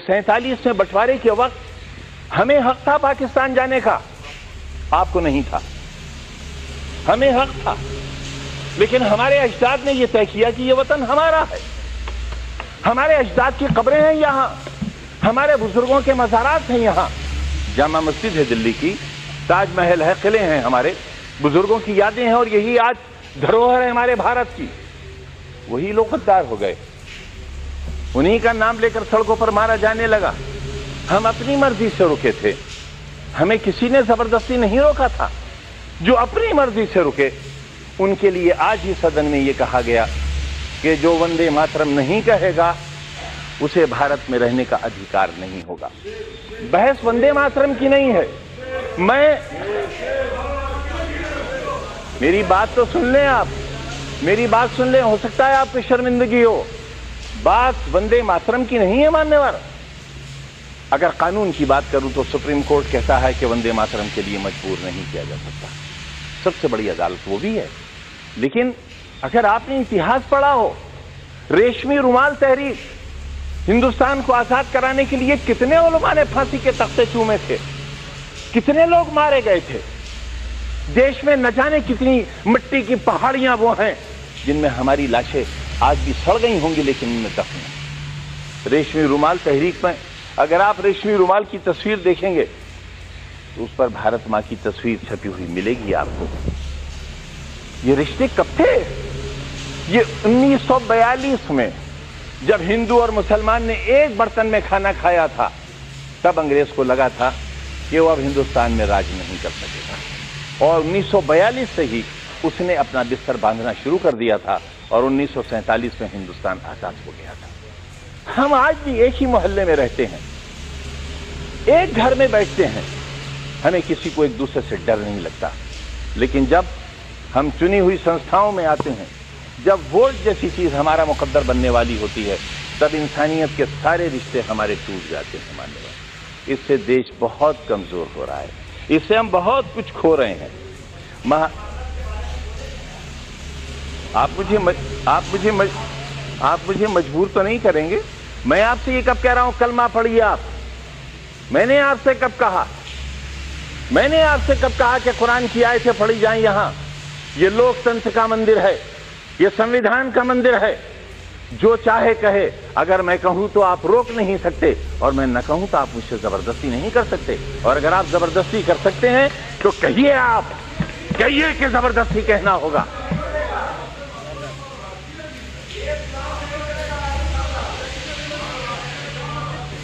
47 में बंटवारे के वक्त हमें हक था पाकिस्तान जाने का, आपको नहीं था। हमें हक था, लेकिन हमारे अजदाद ने यह तय किया कि यह वतन हमारा है। हमारे अजदाद की कब्रें हैं यहां, हमारे बुजुर्गों के मज़ारात हैं यहां। जामा मस्जिद है दिल्ली की, ताजमहल है, किले हैं, हमारे बुजुर्गों की यादें हैं, और यही आज धरोहर है हमारे भारत की। वही लोग गद्दार हो गए, उन्हीं का नाम लेकर सड़कों पर मारा जाने लगा। हम अपनी मर्जी से रुके थे, हमें किसी ने जबरदस्ती नहीं रोका था। जो अपनी मर्जी से रुके उनके लिए आज ही सदन में यह कहा गया कि जो वंदे मातरम नहीं कहेगा उसे भारत में रहने का अधिकार नहीं होगा। बहस वंदे मातरम की नहीं है। मेरी बात तो सुन लें आप, मेरी बात सुन लें, हो सकता है आपकी शर्मिंदगी हो। बात वंदे मातरम की नहीं है मानने वाला। अगर कानून की बात करूं तो सुप्रीम कोर्ट कहता है कि वंदे मातरम के लिए मजबूर नहीं किया जा सकता, सबसे बड़ी अदालत वो भी है। लेकिन अगर आपने इतिहास पढ़ा हो, रेशमी रुमाल तहरीक, हिंदुस्तान को आजाद कराने के लिए कितने उलमा ने फांसी के तख्ते चूमे थे, कितने लोग मारे गए थे। देश में न जाने कितनी मिट्टी की पहाड़ियां वो हैं जिनमें हमारी लाशें आज भी सड़ गई होंगी, लेकिन उनमें दफन है। रेशमी रुमाल तहरीक में अगर आप रेशमी रुमाल की तस्वीर देखेंगे तो उस पर भारत मां की तस्वीर छपी हुई मिलेगी आपको। ये रिश्ते कब थे? ये 1942 में जब हिंदू और मुसलमान ने एक बर्तन में खाना खाया था, तब अंग्रेज को लगा था कि वो अब हिंदुस्तान में राज नहीं कर सकेगा, और 1942 से ही उसने अपना बिस्तर बांधना शुरू कर दिया था, और 1947 में हिंदुस्तान आजाद हो गया था। हम आज भी एक ही मोहल्ले में रहते हैं, एक घर में बैठते हैं, हमें किसी को एक दूसरे से डर नहीं लगता। लेकिन जब हम चुनी हुई संस्थाओं में आते हैं, जब वोट जैसी चीज हमारा मुकद्दर बनने वाली होती है, तब इंसानियत के सारे रिश्ते हमारे टूट जाते हैं मानने वाले। इससे देश बहुत कमजोर हो रहा है, इससे हम बहुत कुछ खो रहे हैं। आप मुझे मजबूर तो नहीं करेंगे? मैं आपसे ये कब कह रहा हूं कलमा पढ़िए आप? मैंने आपसे कब कहा? मैंने आपसे कब कहा कि कुरान की आयतें पढ़ी जाएं? यहां ये लोकतंत्र का मंदिर है, ये संविधान का मंदिर है। जो चाहे कहे, अगर मैं कहूं तो आप रोक नहीं सकते, और मैं न कहूं तो आप मुझसे जबरदस्ती नहीं कर सकते। और अगर आप जबरदस्ती कर सकते हैं तो कहिए, आप कहिए कि जबरदस्ती कहना होगा।